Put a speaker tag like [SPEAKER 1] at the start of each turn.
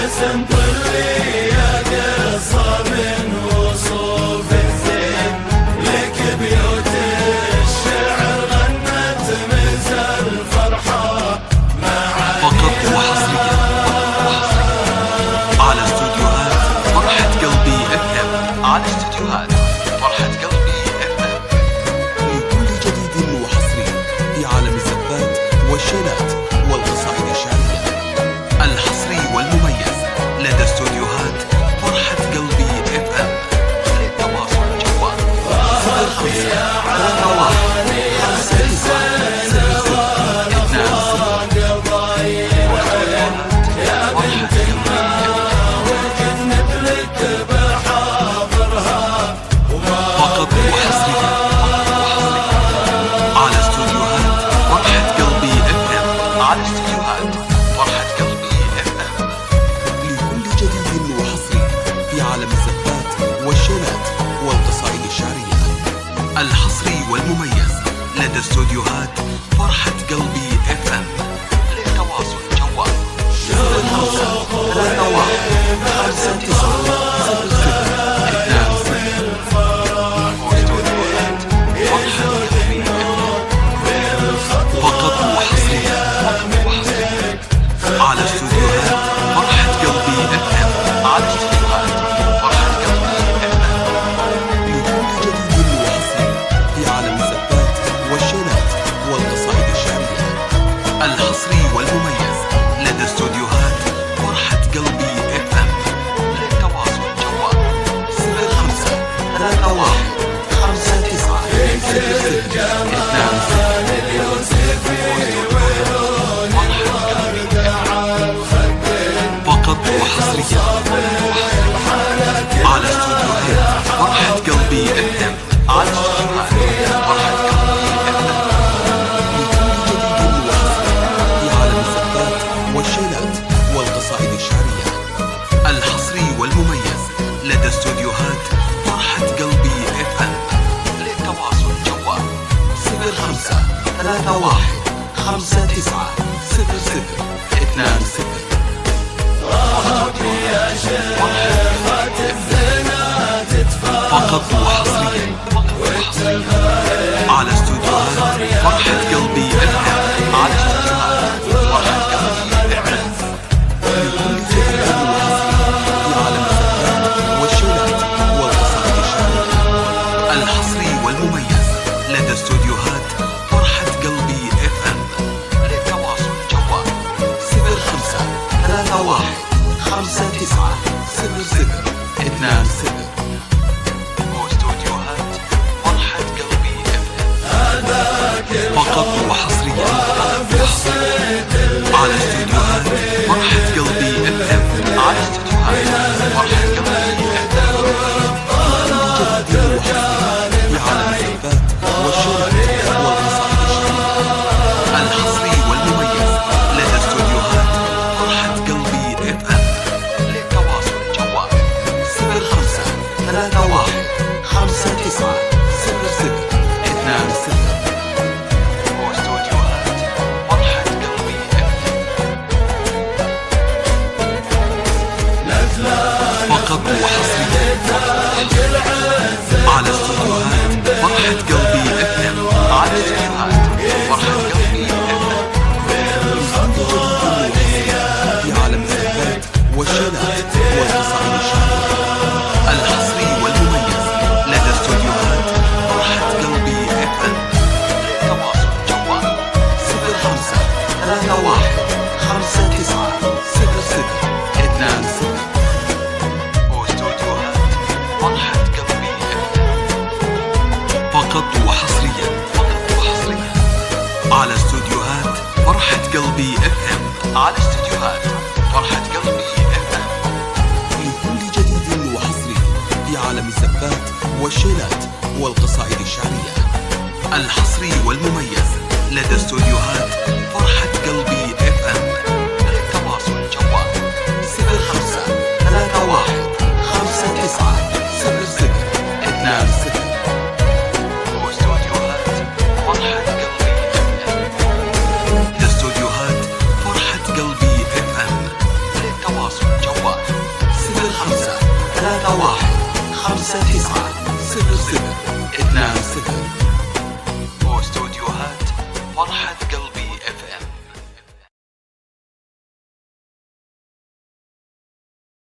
[SPEAKER 1] سنطلي يا قصة من وصوف الزين، لك بيوت الشعر غنت مزى الفرحة
[SPEAKER 2] فقط وحصريا على استوديوهات فرحة قلبي FM. على استوديوهات فرحة قلبي FM لكل جديد وحصري في عالم الزفات والشيلات والقصائد الشعرية. الحصري والمميز لدى استوديوهات فرحة قلبي FM. للتواصل جوال 05 فقط وحصريا على استوديوهات فرحة قلبي FM. على استوديوهات فرحة قلبي FM لكل جديد وحصري في عالم الزفات والشيلات والقصائد الشعرية. الحصري والمميز لدى استوديوهات فرحة قلبي FM. للتواصل جوال 05 31 59 00 27. فقط وحصريا على استوديوهات فرحة قلبي FM. على استوديوهات فرحة قلبي FM جديد وحصري في عالم الزفات والشيلات والقصائد الشعرية. الحصري والمميز لدى استوديوهات فرحة قلبي FM. للتواصل جوال 05 31 59 00 26. فقط وحصريا على استوديوهات فرحة قلبي FM. على استوديوهات فرحة قلبي FM في عالم الزفات والشيلات والقصائد الشعرية. الحصري والمميز لدى استوديوهات فرحة قلبي FM. للتواصل جوال 05 31 59 00 26. فقط وحصريا على استوديوهات فرحة قلبي FM. على استوديوهات فرحة قلبي FM لكل جديد وحصري في عالم الزفات والشيلات والقصائد الشعرية. الحصري والمميز لدى استوديوهات فرحة قلبي FM. للتواصل جوال 05 31 59 00 26. استوديوهات فرحة قلبي FM. للتواصل جوال 900 20 واستوديوهات فرحة